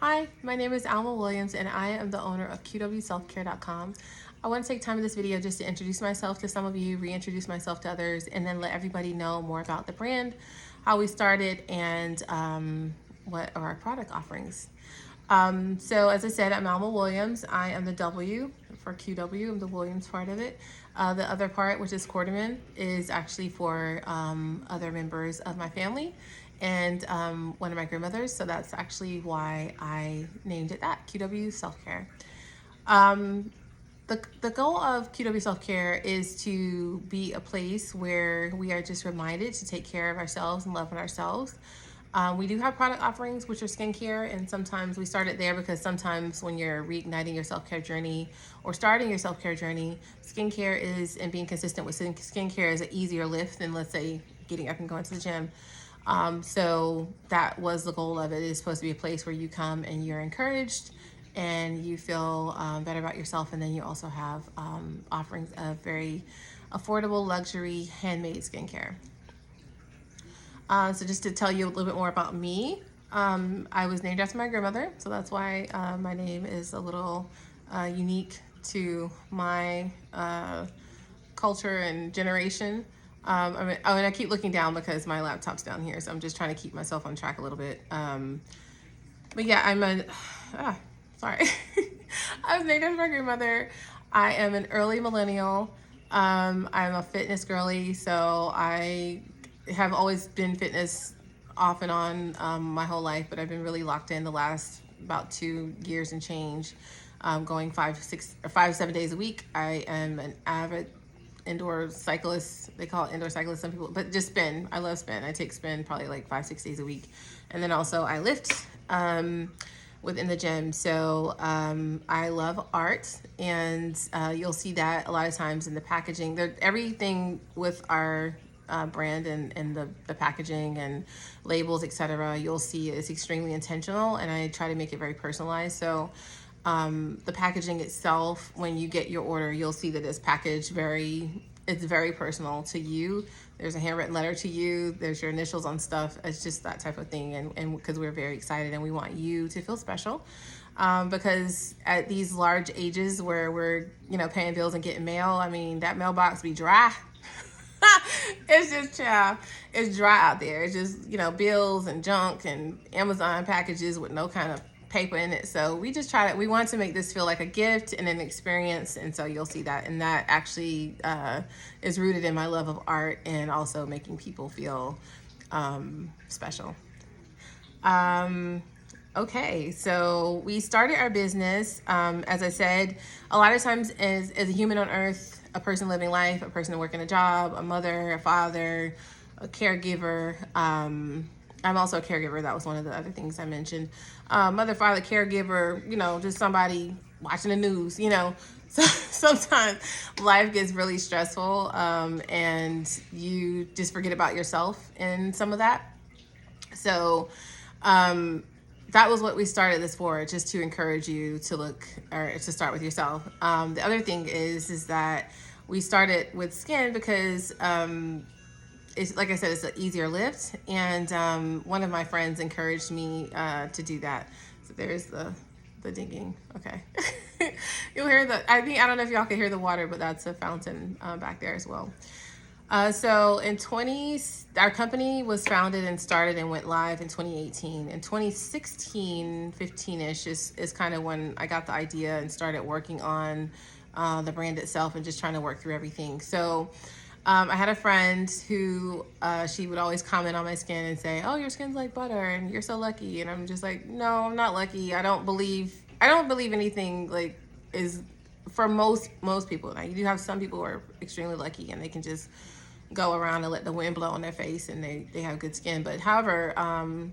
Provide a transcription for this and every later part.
Hi, my name is Alma Williams and I am the owner of qwselfcare.com. I want to take time in this video just to introduce myself to some of you, reintroduce myself to others, and then let everybody know more about the brand, how we started, and what are our product offerings. So as I said, I'm Alma Williams. I am the W for QW. I'm the Williams part of it. The other part, which is Quarterman, is actually for other members of my family and one of my grandmothers. So that's actually why I named it that, QW Self Care. Um, the goal of QW Self Care is to be a place where we are just reminded to take care of ourselves and love on ourselves. We do have product offerings, which are skincare, and sometimes we start it there because sometimes when you're reigniting your self-care journey or starting your self-care journey, skincare is, and being consistent with skincare is an easier lift than, let's say, getting up and going to the gym. So that was the goal of it. It's supposed to be a place where you come and you're encouraged and you feel better about yourself. And then you also have offerings of very affordable luxury handmade skincare. So just to tell you a little bit more about me, I was named after my grandmother, so that's why my name is a little unique to my culture and generation. I keep looking down because my laptop's down here, so I'm just trying to keep myself on track a little bit. But yeah, sorry. I was named after my grandmother. I am an early millennial. I'm a fitness girly, so I have always been fitness off and on my whole life, but I've been really locked in the last about 2 years and change, going 7 days a week. I am an avid indoor cyclist. They call it indoor cyclist, some people, but just spin. I love spin. I take spin probably like 5-6 days a week. And then also I lift within the gym. So I love art, and you'll see that a lot of times in the packaging. Everything with our brand and the packaging and labels, etc., you'll see is extremely intentional, and I try to make it very personalized. So the packaging itself, when you get your order, you'll see that it's packaged it's very personal to you. There's a handwritten letter to you. There's your initials on stuff. It's just that type of thing. And because we're very excited and we want you to feel special. Because at these large ages where we're, paying bills and getting mail, I mean, that mailbox be dry. It's just, child, it's dry out there. It's just, bills and junk and Amazon packages with no kind of paper in it. So we just we want to make this feel like a gift and an experience. And so you'll see that. And that actually is rooted in my love of art and also making people feel special. Okay, so we started our business. As I said, a lot of times as a human on earth, a person living life, a person working a job, a mother, a father, a caregiver. I'm also a caregiver. That was one of the other things I mentioned. Mother, father, caregiver, just somebody watching the news, So sometimes life gets really stressful and you just forget about yourself in some of that. So that was what we started this for, just to encourage you to look or to start with yourself. The other thing is that we started with skin because it's, like I said, it's an easier lift, and one of my friends encouraged me to do that. So there's the dinging. Okay. You'll hear I don't know if y'all can hear the water, but that's a fountain back there as well. So our company was founded and started and went live in 2018. In 2016, 15-ish is kind of when I got the idea and started working on the brand itself and just trying to work through everything. So I had a friend who she would always comment on my skin and say, "Oh, your skin's like butter and you're so lucky." And I'm just like, "No, I'm not lucky. I don't believe anything like is for most people." Now you do have some people who are extremely lucky and they can just go around and let the wind blow on their face and they have good skin. But however,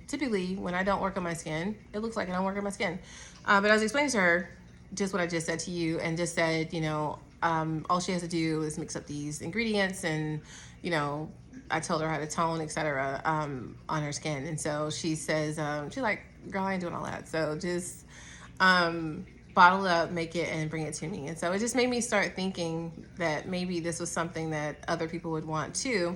typically when I don't work on my skin, it looks like I don't work on my skin. But I was explaining to her just what I just said to you, and just said, all she has to do is mix up these ingredients, and I told her how to tone, etc., on her skin. And so she says, she's like, "Girl, I ain't doing all that. So just bottle it up, make it, and bring it to me." And so it just made me start thinking that maybe this was something that other people would want too.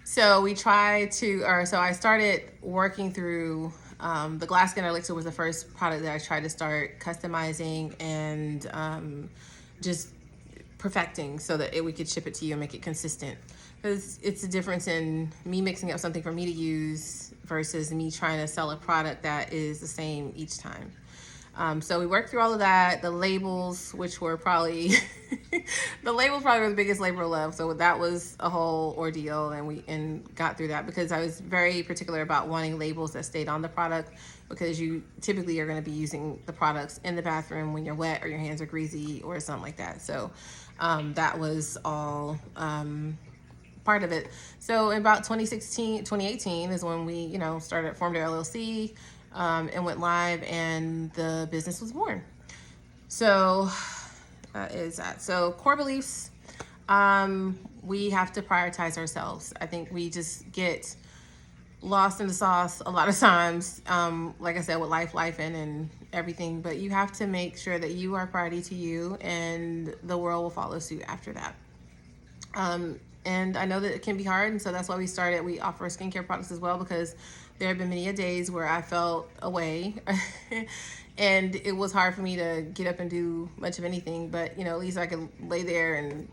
So we try to, or so I started working through the glass skin elixir was the first product that I tried to start customizing and just perfecting so that we could ship it to you and make it consistent. Because it's a difference in me mixing up something for me to use versus me trying to sell a product that is the same each time. So we worked through all of that. The labels, which were probably the labels probably were the biggest labor of love. So that was a whole ordeal, and we got through that because I was very particular about wanting labels that stayed on the product, because you typically are going to be using the products in the bathroom when you're wet or your hands are greasy or something like that. So that was all part of it. So in about 2018 is when we, formed our LLC and went live, and the business was born. So that is that. So core beliefs, we have to prioritize ourselves. I think we just get lost in the sauce a lot of times, like I said, with life and everything, but you have to make sure that you are a priority to you, and the world will follow suit after that. And I know that it can be hard, and so that's why we offer skincare products as well, because there have been many days where I felt away and it was hard for me to get up and do much of anything, but at least I could lay there and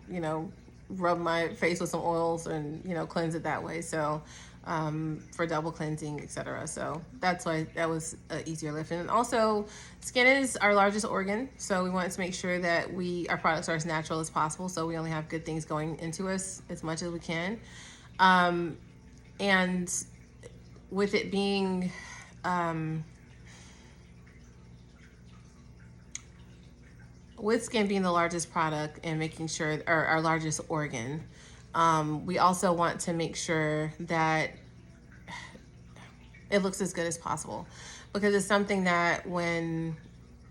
rub my face with some oils and cleanse it that way. So for double cleansing, etc. So that's why that was an easier lift. And also, skin is our largest organ, so we wanted to make sure that our products are as natural as possible, so we only have good things going into us as much as we can. And with it being with skin being the largest product and making sure, or our largest organ, we also want to make sure that it looks as good as possible, because it's something that when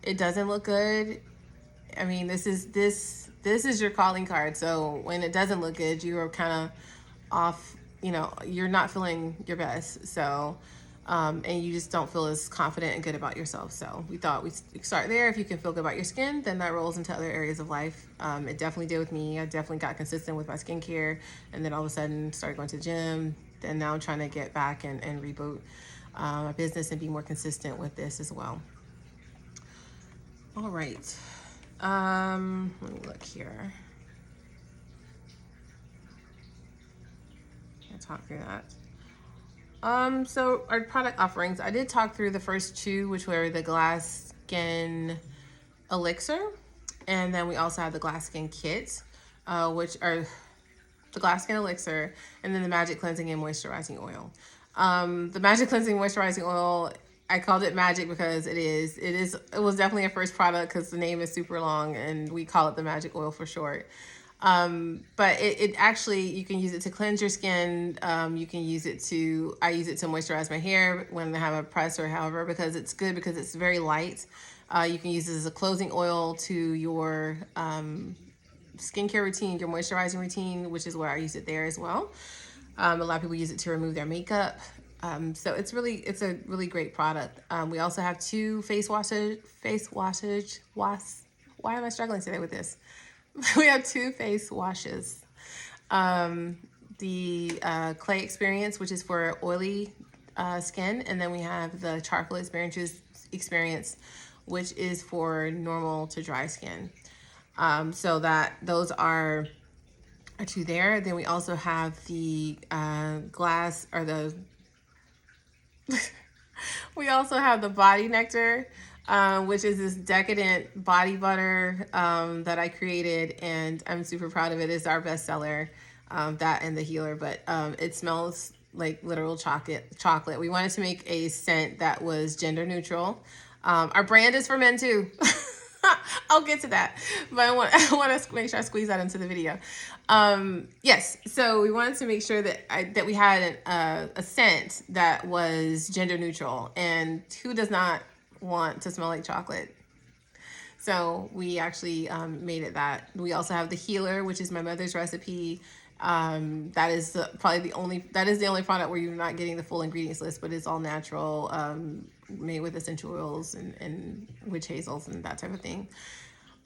it doesn't look good, I mean, this is your calling card. So when it doesn't look good, you are kind of off, you're not feeling your best. So and you just don't feel as confident and good about yourself. So we thought we'd start there. If you can feel good about your skin, then that rolls into other areas of life. It definitely did with me. I definitely got consistent with my skincare, and then all of a sudden started going to the gym. And now I'm trying to get back and reboot my business and be more consistent with this as well. All right. Let me look here. I'll talk through that. So our product offerings, I did talk through the first two, which were the glass skin elixir, and then we also have the glass skin kit, which are the glass skin elixir, and then the magic cleansing and moisturizing oil. The magic cleansing moisturizing oil, I called it magic because it was definitely a first product because the name is super long, and we call it the magic oil for short. But it actually, you can use it to cleanse your skin. You can use it I use it to moisturize my hair when I have a press or however, because it's good because it's very light. You can use it as a closing oil to your skincare routine, your moisturizing routine, which is where I use it there as well. A lot of people use it to remove their makeup. So it's a really great product. We also have two face washes. Why am I struggling today with this? We have two face washes. The clay experience, which is for oily skin, and then we have the charcoal experience, which is for normal to dry skin. So those are two there. Then we also have the glass, or the we also have the body nectar, which is this decadent body butter that I created, and I'm super proud of it. It's our bestseller, that and the healer, but it smells like literal chocolate. We wanted to make a scent that was gender neutral. Our brand is for men too. I'll get to that, but I want to make sure I squeeze that into the video. Yes, so we wanted to make sure that we had a scent that was gender neutral, and who does not want to smell like chocolate? So we actually made it that. We also have the healer, which is my mother's recipe. That is the only product where you're not getting the full ingredients list, but it's all natural, made with essential oils and witch hazels and that type of thing.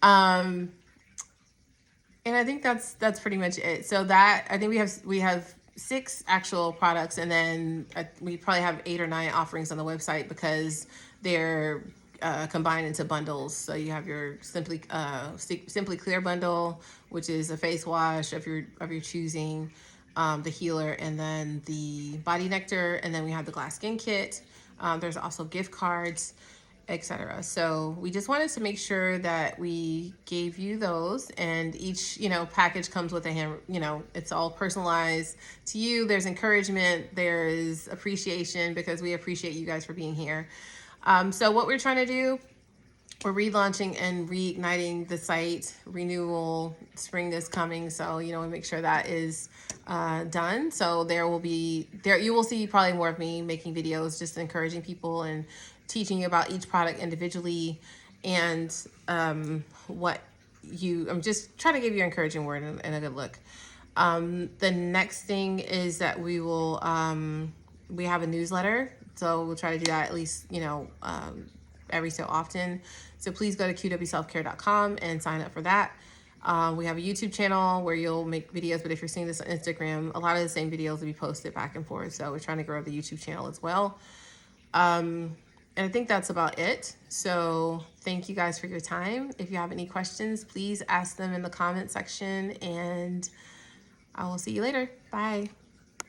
And I think that's pretty much it. So that, I think we have 6 actual products, and then we probably have 8 or 9 offerings on the website because they're combined into bundles. So you have your Simply Clear bundle, which is a face wash of your choosing, the healer, and then the body nectar, and then we have the glass skin kit. There's also gift cards, etc. So we just wanted to make sure that we gave you those, and each package comes with a hand. It's all personalized to you. There's encouragement, there's appreciation, because we appreciate you guys for being here. So what we're trying to do, we're relaunching and reigniting the site. Renewal spring is coming, so we make sure that is done. So you will see probably more of me making videos, just encouraging people and teaching you about each product individually, and I'm just trying to give you an encouraging word and a good look. The next thing is that we have a newsletter, so we'll try to do that at least every so often. So please go to qwselfcare.com and sign up for that. We have a YouTube channel where you'll make videos, but if you're seeing this on Instagram, a lot of the same videos will be posted back and forth. So we're trying to grow the YouTube channel as well. And I think that's about it. So thank you guys for your time. If you have any questions, please ask them in the comment section, and I will see you later. Bye.